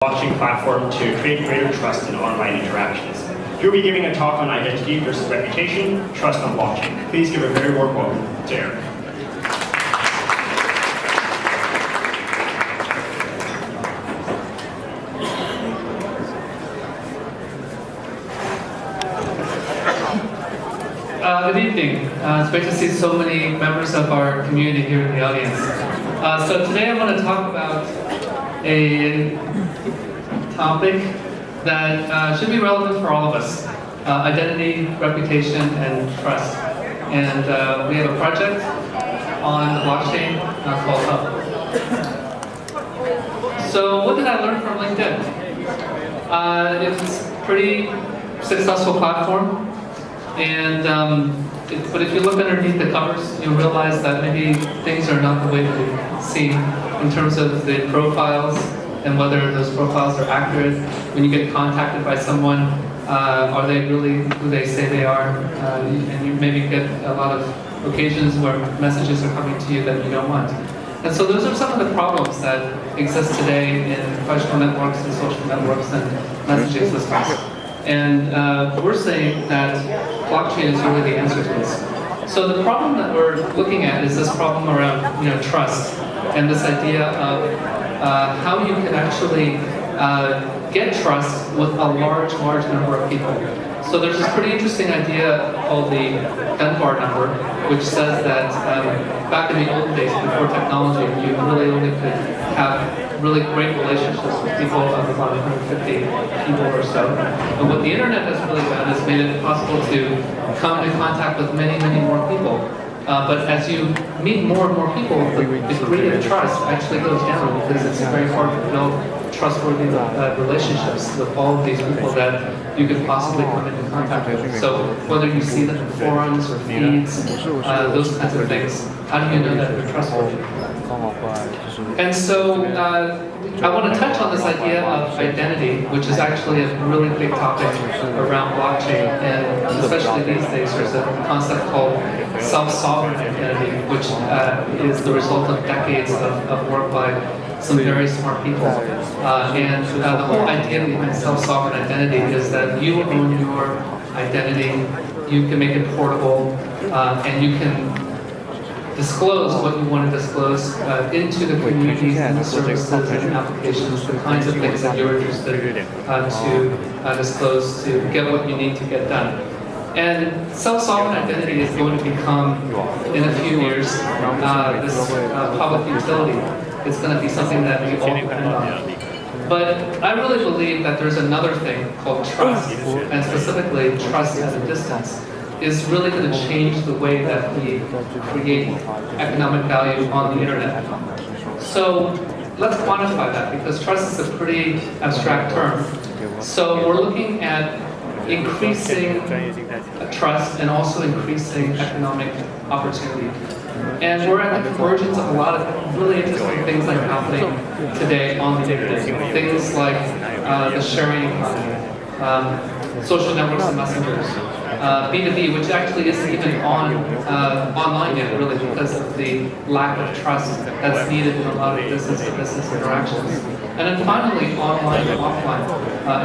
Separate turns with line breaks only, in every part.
blockchain platform to create greater trust in online interactions. He'll be giving a talk on identity versus reputation, trust on blockchain. Please give a very warm welcome to Eric.
Good evening. It's great to see so many members of our community here in the audience. So today I want to talk about a topic that should be relevant for all of us. Identity, reputation, and trust. And we have a project on the blockchain called Hub. So what did I learn from LinkedIn? It's a pretty successful platform. And but if you look underneath the covers, you'll realize that maybe things are not the way they seem in terms of the profiles and whether those profiles are accurate. When you get contacted by someone, are they really who they say they are? And you maybe get a lot of occasions where messages are coming to you that you don't want. And so those are some of the problems that exist today in professional networks and social networks and messaging systems. And we're saying that blockchain is really the answer to this. So the problem that we're looking at is this problem around trust and this idea of how you can actually get trust with a large number of people. So there's this pretty interesting idea called the Dunbar number, which says that back in the old days, before technology, you really only could have really great relationships with people of about 150 people or so. And what the internet has really done is made it possible to come into contact with many more people. But as you meet more and more people, the degree of trust actually goes down because it's very hard to build trustworthy relationships with all of these people that you could possibly come into contact with. So whether you see them in forums or feeds, those kinds of things, how do you know that they're trustworthy? And so I want to touch on this idea of identity, which is actually a really big topic around blockchain, and especially these days there's a concept called self-sovereign identity, which is the result of decades of work by some very smart people. And the whole idea behind self-sovereign identity is that you own your identity, you can make it portable, and you can disclose what you want to disclose into the communities and the services and applications, the kinds of things that you're interested to disclose to get what you need to get done. And self-sovereign identity is going to become, in a few years, this public utility. It's going to be something that we all depend on. But I really believe that there's another thing called trust, and specifically trust at a distance, is really going to change the way that we create economic value on the internet. So let's quantify that, because trust is a pretty abstract term. So we're looking at increasing trust and also increasing economic opportunity. And we're at the convergence of a lot of really interesting things that are happening today on the internet. Things like the sharing economy, social networks and messengers, B2B, which actually isn't even online yet, really, because of the lack of trust that's needed in a lot of business-to-business interactions. And then finally, online and offline,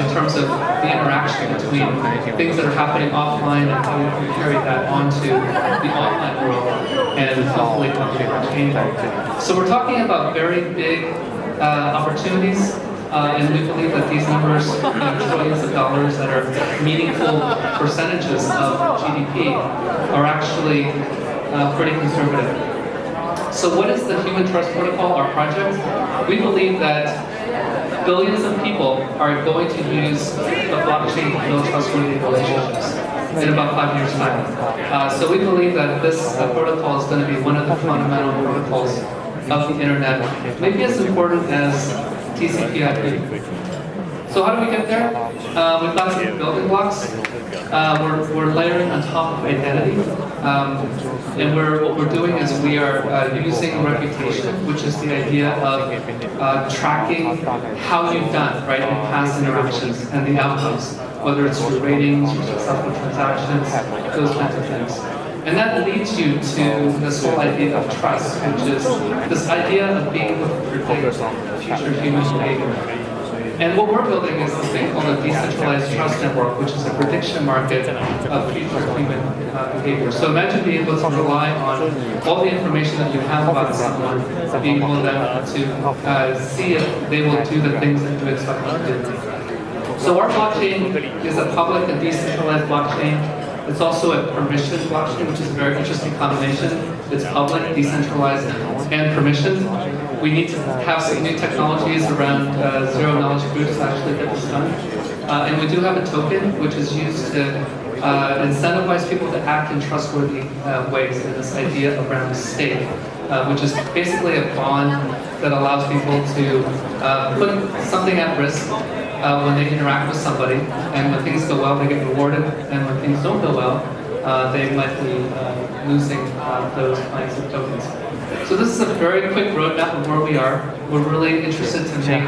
in terms of the interaction between things that are happening offline and how you can carry that onto the online world and hopefully retain that. So we're talking about very big opportunities. And we believe that these numbers, trillions of dollars that are meaningful percentages of GDP, are actually pretty conservative. So what is the Human Trust Protocol, our project? We believe that billions of people are going to use the blockchain to build trustworthy relationships in about 5 years' time. So we believe that this protocol is going to be one of the fundamental protocols of the internet, maybe as important as TCP/IP. So how do we get there? We've got some building blocks. We're layering on top of identity. And what we're doing is we are using reputation, which is the idea of tracking how you've done, right, in past interactions and the outcomes, whether it's through ratings or successful transactions, those kinds of things. And that leads you to this whole idea of trust, which is this idea of being able to predict future human behavior. And what we're building is this thing called a decentralized trust network, which is a prediction market of future human behavior. So imagine being able to rely on all the information that you have about someone, being able to see if they will do the things that you expect them to do. So our blockchain is a public and decentralized blockchain. It's also a permissioned blockchain, which is a very interesting combination. It's public, decentralized, and permissioned. We need to have some new technologies around zero-knowledge proofs to actually get this done. And we do have a token, which is used to incentivize people to act in trustworthy ways, in this idea around stake, which is basically a bond that allows people to put something at risk when they interact with somebody, and when things go well, they get rewarded, and when things don't go well, they might be losing those kinds of tokens. So this is a very quick roadmap of where we are. We're really interested to make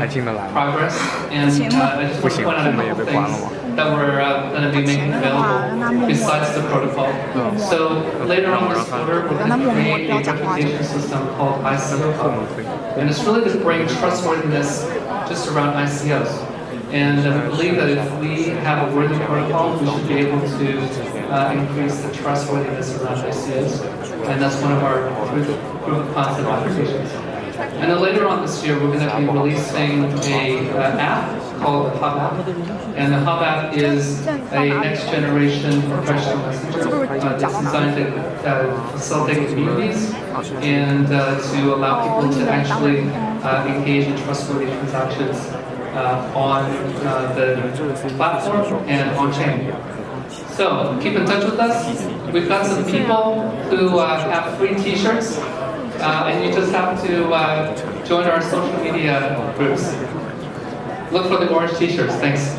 progress, and I just want to point out a couple things that we're going to be making available besides the protocol. So later on this quarter, we're going to create a reputation system called ICO, and it's really to bring trustworthiness just around ICOs. And we believe that if we have a worthy protocol, we should be able to increase the trustworthiness around ICOs. And that's one of our proof of concept applications. And then later on this year, we're going to be releasing an app called the Hub app. And the Hub app is a next generation professional messenger that's designed to facilitate communities and to allow people to actually engage in trustworthy transactions on the platform and on-chain. So keep in touch with us. We've got some people who have free t-shirts, and you just have to join our social media groups. Look for the orange t-shirts. Thanks.